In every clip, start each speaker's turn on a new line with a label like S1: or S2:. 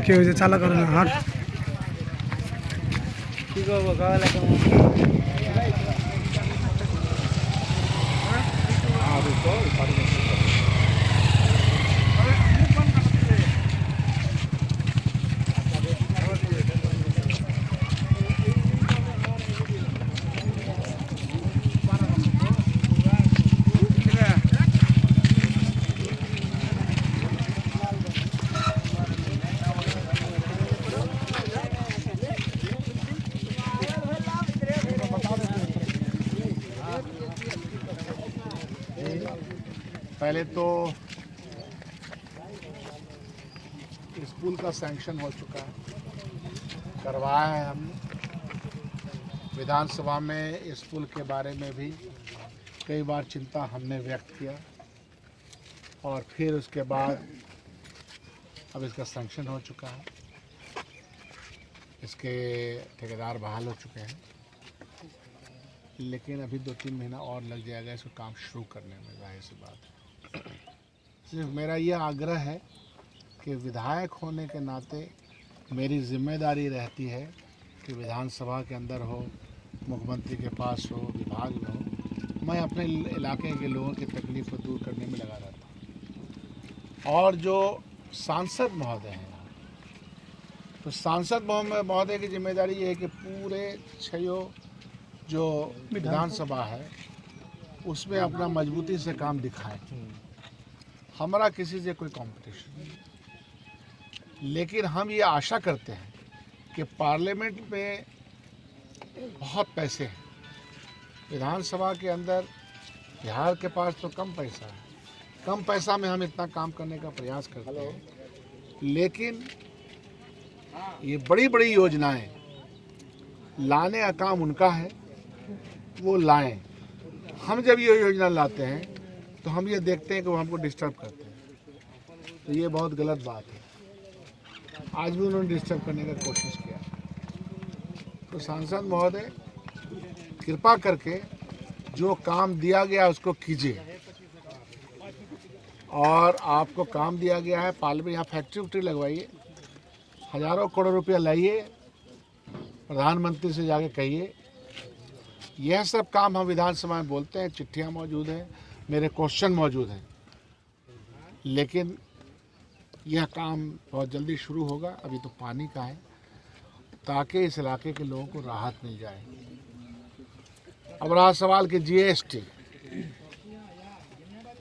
S1: কেউ যে চালা করে না হাট
S2: কি করবো খাওয়া লাগে
S3: पहले तो स्कूल का सैंक्शन हो चुका है, करवाया है हमने। विधानसभा में स्कूल के बारे में भी कई बार चिंता हमने व्यक्त किया और फिर उसके बाद अब इसका सैंक्शन हो चुका है, इसके ठेकेदार बहाल हो चुके हैं, लेकिन अभी 2-3 महीना और लग जाएगा इसको काम शुरू करने में। जाहिर सी बात है, सिर्फ मेरा यह आग्रह है कि विधायक होने के नाते मेरी जिम्मेदारी रहती है कि विधानसभा के अंदर हो, मुख्यमंत्री के पास हो, विभाग में हो, मैं अपने इलाके के लोगों की तकलीफ को दूर करने में लगा रहता हूँ। और जो सांसद महोदय हैं, तो सांसद महोदय की जिम्मेदारी ये है कि पूरे 6 जो विधानसभा है उसमें अपना मजबूती से काम दिखाएं। हमारा किसी से कोई कंपटीशन नहीं, लेकिन हम ये आशा करते हैं कि पार्लियामेंट में बहुत पैसे हैं, विधानसभा के अंदर बिहार के पास तो कम पैसा है, कम पैसा में हम इतना काम करने का प्रयास करते हैं, लेकिन ये बड़ी बड़ी योजनाएं लाने का काम उनका है, वो लाएं। हम जब ये योजना लाते हैं तो हम ये देखते हैं कि वो हमको डिस्टर्ब करते हैं, तो ये बहुत गलत बात है। आज भी उन्होंने डिस्टर्ब करने का कोशिश किया। तो सांसद महोदय कृपा करके जो काम दिया गया उसको कीजिए, और आपको काम दिया गया है पार्लियामेंट, यहाँ फैक्ट्री लगवाइए, हजारों करोड़ रुपया लाइए, प्रधानमंत्री से जाके कहिए। यह सब काम हम विधानसभा में बोलते हैं, चिट्ठियाँ मौजूद हैं, मेरे क्वेश्चन मौजूद हैं, लेकिन यह काम बहुत जल्दी शुरू होगा। अभी तो पानी का है, ताकि इस इलाके के लोगों को राहत मिल जाए। अब रहा सवाल कि GST,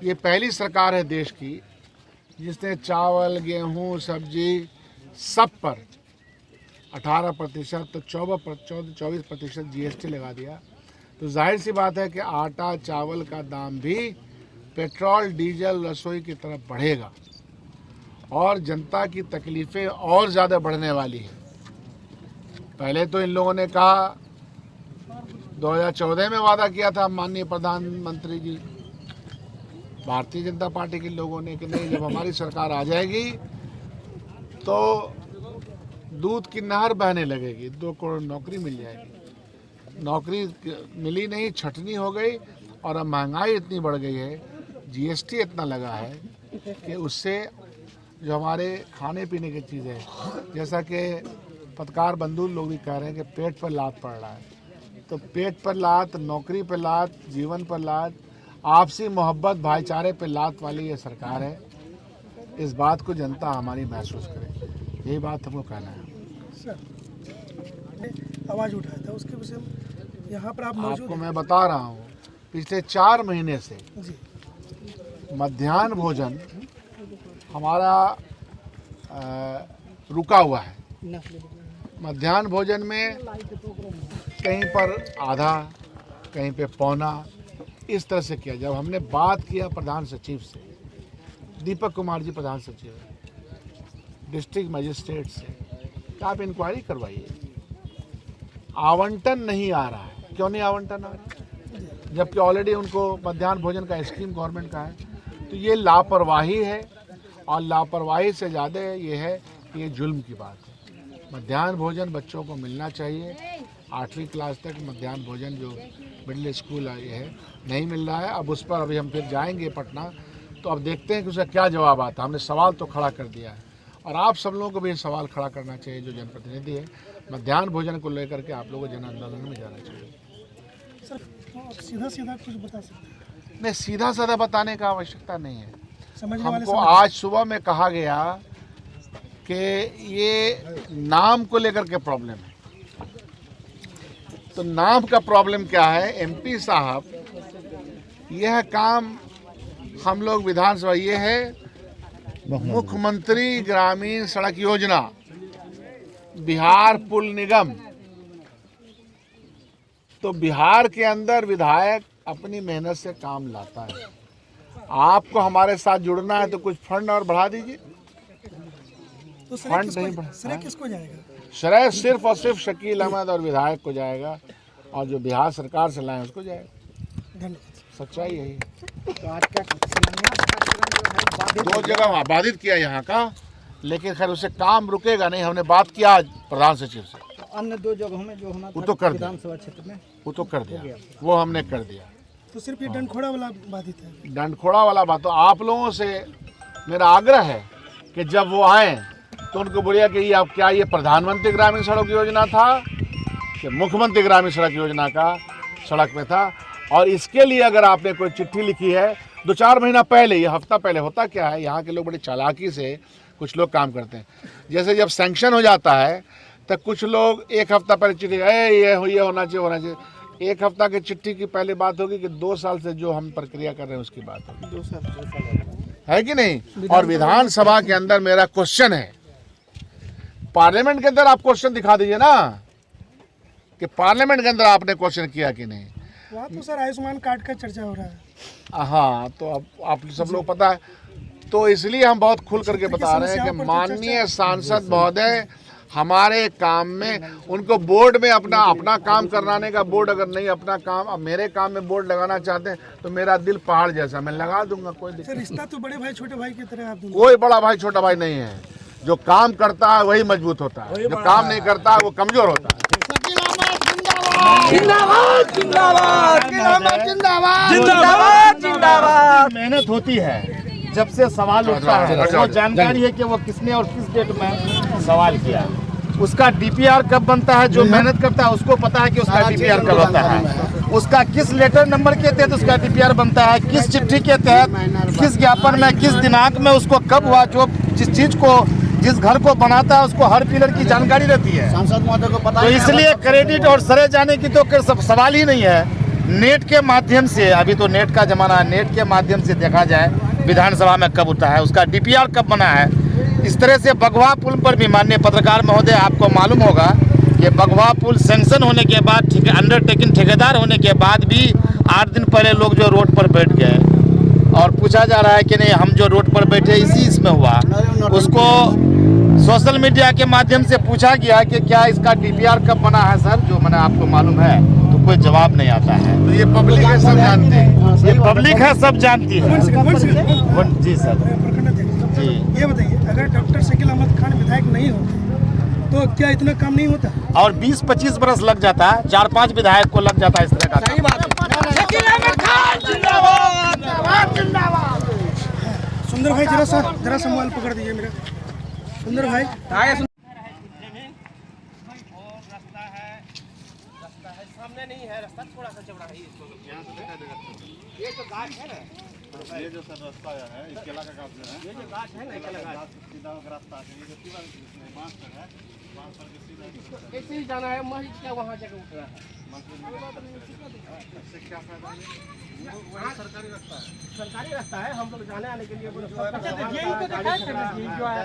S3: ये पहली सरकार है देश की जिसने चावल, गेहूं, सब्जी सब पर 18% तो 24% GST लगा दिया। तो जाहिर सी बात है कि आटा चावल का दाम भी पेट्रोल डीजल रसोई की तरफ बढ़ेगा और जनता की तकलीफ़ें और ज़्यादा बढ़ने वाली हैं। पहले तो इन लोगों ने कहा, 2014 में वादा किया था माननीय प्रधानमंत्री जी, भारतीय जनता पार्टी के लोगों ने, कि नहीं, जब हमारी सरकार आ जाएगी तो दूध की नहर बहने लगेगी, 2 करोड़ नौकरी मिल जाएगी। नौकरी मिली नहीं, छटनी हो गई, और अब महंगाई इतनी बढ़ गई है, GST इतना लगा है कि उससे जो हमारे खाने पीने की चीज़ें, जैसा कि पत्रकार बंधु लोग भी कह रहे हैं कि पेट पर लात पड़ रहा है, तो पेट पर लात, नौकरी पर लात, जीवन पर लात, आपसी मोहब्बत भाईचारे पर लात वाली ये सरकार है। इस बात को जनता हमारी महसूस करे, यही बात हमको कहना है।
S1: सर आवाज़ उठाया था उसके विषय में, यहाँ पर आप मौजूद
S3: आपको मैं बता रहा हूँ, पिछले 4 महीने से
S1: जी
S3: मध्याह्न भोजन हमारा रुका हुआ है। मध्याह्न भोजन में कहीं पर आधा, कहीं पे पौना, इस तरह से किया। जब हमने बात किया प्रधान सचिव से, दीपक कुमार जी प्रधान सचिव, डिस्ट्रिक्ट मजिस्ट्रेट से, तो आप इंक्वायरी करवाइए। आवंटन नहीं आ रहा है, क्यों नहीं आवंटन आ रहा है, जबकि ऑलरेडी उनको मध्याह्न भोजन का स्कीम गवर्नमेंट का है। तो ये लापरवाही है, और लापरवाही से ज़्यादा ये है कि ये जुल्म की बात है। मध्याह्न भोजन बच्चों को मिलना चाहिए। 8वीं क्लास तक मध्याह्न भोजन जो मिडिल स्कूल आई है नहीं मिल रहा है। अब उस पर अभी हम फिर जाएंगे पटना, तो अब देखते हैं कि उसका क्या जवाब आता है। हमने सवाल तो खड़ा कर दिया है और आप सब लोगों को भी सवाल खड़ा करना चाहिए जो जनप्रतिनिधि है। मध्याह्न भोजन को लेकर के आप लोगों को जन आंदोलन में जाना चाहिए।
S1: सर तो सीधा सीधा कुछ बता सकते हैं?
S3: नहीं, सीधा साधा बताने का आवश्यकता नहीं है।
S1: समझने वाले
S3: हमको आज सुबह में कहा गया कि ये नाम को लेकर के प्रॉब्लम है। तो नाम का प्रॉब्लम क्या है? एमपी साहब, यह काम हम लोग विधानसभा, ये है मुख्यमंत्री ग्रामीण सड़क योजना, बिहार पुल निगम। तो बिहार के अंदर विधायक अपनी मेहनत से काम लाता है। आपको हमारे साथ जुड़ना है तो कुछ फंड और बढ़ा दीजिए।
S1: तो
S3: फंड नहीं बढ़ा,
S1: श्रेय किसको जाएगा?
S3: श्रेय सिर्फ और सिर्फ शकील अहमद और विधायक को जाएगा, और जो बिहार सरकार से लाए उसको जाएगा।
S1: धन्यवाद।
S3: सच्चाई यही है। तो आज क्या 2 जगह बाधित किया यहाँ का, लेकिन खैर उससे काम रुकेगा नहीं। हमने बात किया आज प्रधान सचिव से,
S2: अन्य 2 जगहों में जो होना
S3: वो तो कर दिया,
S2: विधानसभा क्षेत्र में
S3: वो तो कर दिया, वो हमने कर दिया।
S1: तो सिर्फ ये डंडखोड़ा वाला बाधित है?
S3: डंडखोड़ा वाला बात, तो आप लोगों से मेरा आग्रह है कि जब वो आए तो उनको बोलिए कि ये आप क्या, ये प्रधानमंत्री ग्रामीण सड़क योजना था कि मुख्यमंत्री ग्रामीण सड़क योजना का सड़क में था। और इसके लिए अगर आपने कोई चिट्ठी लिखी है 2-4 महीना पहले, ये हफ्ता पहले, होता क्या है यहाँ के लोग बड़ी चालाकी से कुछ लोग काम करते हैं। जैसे जब सैंक्शन हो जाता है तो कुछ लोग 1 हफ्ता पहले चिट्ठी, ये होना चाहिए। 1 हफ्ता की चिट्ठी की पहले बात होगी कि 2 साल से जो हम प्रक्रिया कर रहे हैं उसकी बात होगी। 2 साल है कि नहीं? और विधानसभा के अंदर मेरा क्वेश्चन है, पार्लियामेंट के अंदर आप क्वेश्चन दिखा दीजिए ना कि पार्लियामेंट के अंदर आपने क्वेश्चन किया कि नहीं।
S1: वहाँ तो सर आयुष्मान कार्ड का चर्चा हो रहा है।
S3: हाँ, तो अब आप सब लोग पता है, तो इसलिए हम बहुत खुल करके बता रहे हैं कि माननीय सांसद महोदय हमारे काम में, उनको बोर्ड में अपना काम कराने का, बोर्ड अगर नहीं अपना काम, अब मेरे काम में बोर्ड लगाना चाहते हैं तो मेरा दिल पहाड़ जैसा, मैं लगा दूंगा, कोई दिक्कत
S1: सर रिश्ता तो बड़े भाई छोटे भाई की तरह आप दोनों।
S3: कोई बड़ा भाई छोटा भाई नहीं है। जो काम करता है वही मजबूत होता है, जो काम नहीं करता है वो कमजोर होता है।
S2: जिंदाबाद जिंदाबाद जिंदाबाद जिंदाबाद जिंदाबाद।
S4: मेहनत होती है, जब से सवाल उठता है वो जानकारी है कि वो किसने और किस डेट में सवाल किया। उसका डीपीआर कब बनता है, जो मेहनत करता है उसको पता है कि उसका डीपीआर कब बनता है, उसका किस लेटर नंबर के तहत उसका डीपीआर बनता है, किस चिट्ठी के तहत, किस ज्ञापन में, किस दिनांक में, उसको कब हुआ, जो जिस चीज को, जिस घर को बनाता है उसको हर पिलर की जानकारी रहती है।
S2: सांसद महोदय को पता
S4: तो इसलिए क्रेडिट और श्रेय जाने की तो सवाल ही नहीं है। नेट के माध्यम से, अभी तो नेट का जमाना है, नेट के माध्यम से देखा जाए विधानसभा में कब होता है, उसका डीपीआर कब बना है। इस तरह से बगवा पुल पर भी माननीय पत्रकार महोदय, आपको मालूम होगा कि बगवा पुल सैंक्शन होने के बाद, अंडरटेकिंग ठेकेदार होने के बाद भी 8 दिन पहले लोग जो रोड पर बैठ गए, और पूछा जा रहा है कि नहीं हम जो रोड पर बैठे इसी इसमें हुआ। उसको सोशल मीडिया के माध्यम से पूछा गया कि क्या इसका डीपीआर कब बना है सर, जो मैंने आपको मालूम है, तो कोई जवाब नहीं आता है।
S3: तो ये पब्लिक है, सब जानते हैं,
S4: ये पब्लिक है, सब जानती है। जी सर जी,
S1: ये बताइए, अगर डॉक्टर शकील अहमद खान विधायक नहीं होते तो क्या इतना काम नहीं होता?
S4: और 20-25 बरस लग जाता है, 4-5 विधायक को लग जाता है इस तरह का।
S2: सही बात है। शकील अहमद खान जिंदाबाद जिंदाबाद।
S1: सुंदर भाई जरा सा मोबाइल पकड़ दीजिए मेरा। सुंदर भाई,
S2: सामने नहीं है रास्ता, थोड़ा सा चौड़ा है। ये जो गाछ है ना,
S4: ये जो सर रास्ता है, इस केला का गाछ है,
S2: ये जो गाछ है ना, केला गाछ,
S4: सीधा रास्ता है, ये जो सीधा बांस पर है, बांस पर के सीधा
S2: ऐसे ही जाना है, मस्जिद का वहाँ जगह उठ रहा है।
S4: इससे क्या फायदा है?
S2: वहाँ सरकारी रास्ता है, सरकारी रास्ता है, हम लोग जाने आने के लिए
S4: यही तो दिखाया
S2: जो है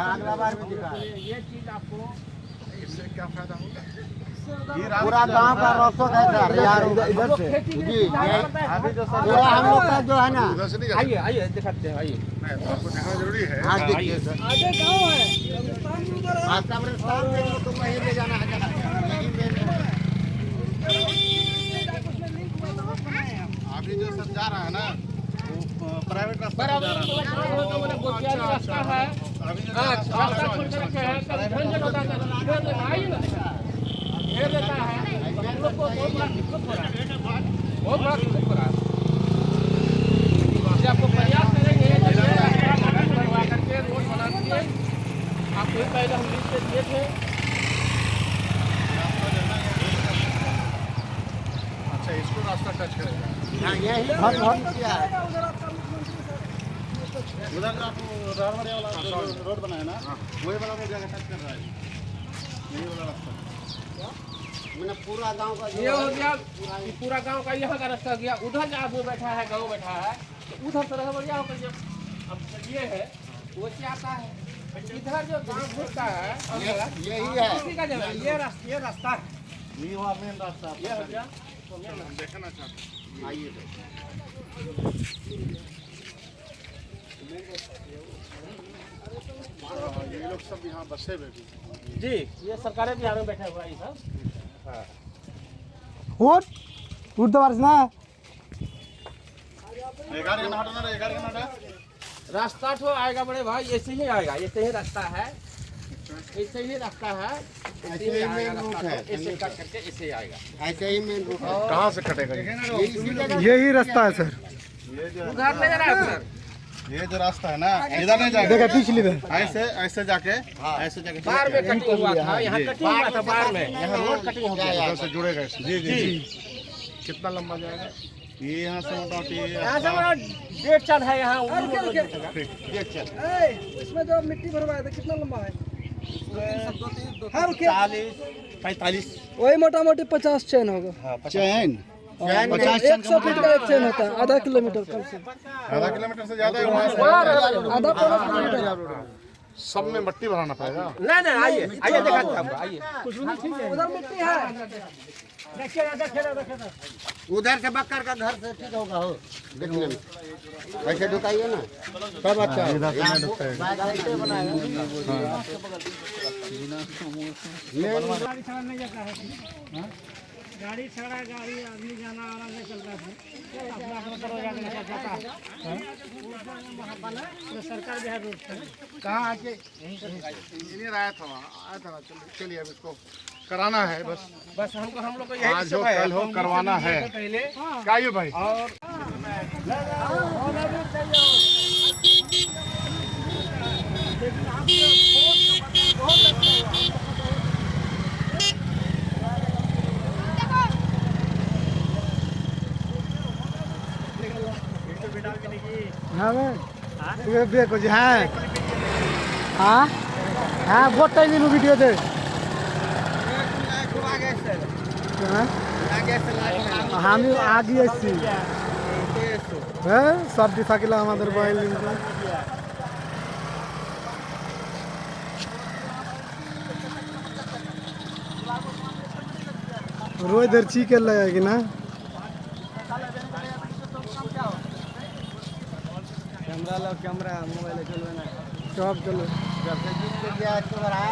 S4: अगला बार भी दिखा,
S2: ये चीज आपको,
S3: इससे क्या फायदा होगा?
S4: पूरा गांव का रोक है सर, यार इधर से जी, अभी जो सर हम लोग का जो है ना,
S3: उधर से नहीं जा सकते।
S2: आइए दिखाते हैं, आइए।
S3: नहीं, आपको देखना जरूरी है।
S4: हाँ देखिए सर,
S1: आगे गाँव है,
S4: रास्ता पर सामने तो वहीं ले जाना है, अभी जो सब जा रहा है ना वो प्राइवेट रास्ता जा रहा है।
S2: रास्ता है, रास्ता खोल के रखे हैं, झंझट होता है, आइए ना दिखा घेर देता है, हम लोग को बहुत बड़ा दिक्कत हो रहा है, बहुत बड़ा दिक्कत हो रहा है। आपको प्रयास करेंगे करके रोड बना दिए आपको ही पहले हम लिस्ट दिए थे।
S3: अच्छा, इसको रास्ता टच करेगा। उधर का रारवाड़िया वाला रोड बना है ना, वही वाला रोड जाकर टच कर रहा है, यही वाला रास्ता।
S5: मैंने पूरा गांव का
S2: ये हो गया, पूरा गांव का यहाँ का रास्ता गया। उधर जो आदमी बैठा है, गाँव बैठा है, तो उधर तरह बढ़िया होकर जब अब ये है वो क्या आता है, इधर जो गांव घुसता है
S5: यही है।
S2: इसी का जगह ये रास्ता है।
S3: यही हुआ मेन रास्ता।
S2: ये हो गया।
S3: हम देखना चाहते हैं।
S5: आइए
S3: ये लोग सब यहाँ बसे हुए भी।
S2: जी, ये सरकारी बिहार में बैठा हुआ है ये सब। रास्ता तो आएगा बड़े भाई, ऐसे ही आएगा, ऐसे ही रास्ता है, ऐसे ही रास्ता है, ऐसे ही आएगा रास्ता, ऐसे कट करके ऐसे ही आएगा।
S5: ऐसे ही मेन रूट है।
S3: कहाँ से कटेगा ये?
S1: यही रास्ता है सर।
S2: उधर ले जा रहा है सर।
S3: ये जो रास्ता है ना, इधर नहीं जाएगा।
S1: देखा पिछली बार
S3: ऐसे ऐसे जाके, ऐसे जाके
S2: बार में कटिंग हुआ था, यहाँ कटिंग हुआ था बार में, यहाँ रोड कटिंग हो गया।
S3: इधर से जुड़ेगा इससे। जी जी जी। कितना लंबा जाएगा ये? यहाँ से मोटामोटी
S2: यहाँ से हमारा 1.5 चल है यहाँ। 1.5 चल।
S1: इसमें जो मिट्टी भरवाया था कितना लंबा है?
S3: 45।
S1: वही मोटा मोटी 50 चैन होगा।
S3: चैन
S1: 100 फीट का एक चैन होता है, आधा किलोमीटर कम से
S3: आधा किलोमीटर से ज्यादा है वहाँ से।
S1: आधा पौना किलोमीटर।
S3: सब में मट्टी भराना पड़ेगा।
S2: नहीं नहीं, आइए आइए दिखाते हैं आपको, आइए।
S1: उधर मिट्टी है।
S5: उधर से बक्कर का घर से ठीक होगा हो देखने में। ऐसे ढुकाइए ना
S3: सब अच्छा है। इधर से नहीं ढुकता है।
S6: गाड़ी छड़ा गाड़ी आदमी जाना आना नहीं चलता था, अपना अपना रोजाना निकल जाता है। तो सरकार बिहार रोड था।
S3: कहाँ आके इंजीनियर आया था, वहाँ आया था। चलिए अब इसको कराना है बस
S2: हम लोग को यही
S3: आज हो कल हो करवाना है।
S2: पहले
S3: क्या ये भाई?
S2: और
S1: हाँ ये देखो जी। हाँ हाँ हाँ बहुत टाइम इन वीडियो दे। हम आगे আসছি হ্যাঁ সবটি থাকিলে আমাদের মোবাইল रोज इधर चिकन लगेगी ना। कैमरा लो, कैमरा मोबाइल चलवे ना सब चलो।
S5: जब से जीत के गया तो रहा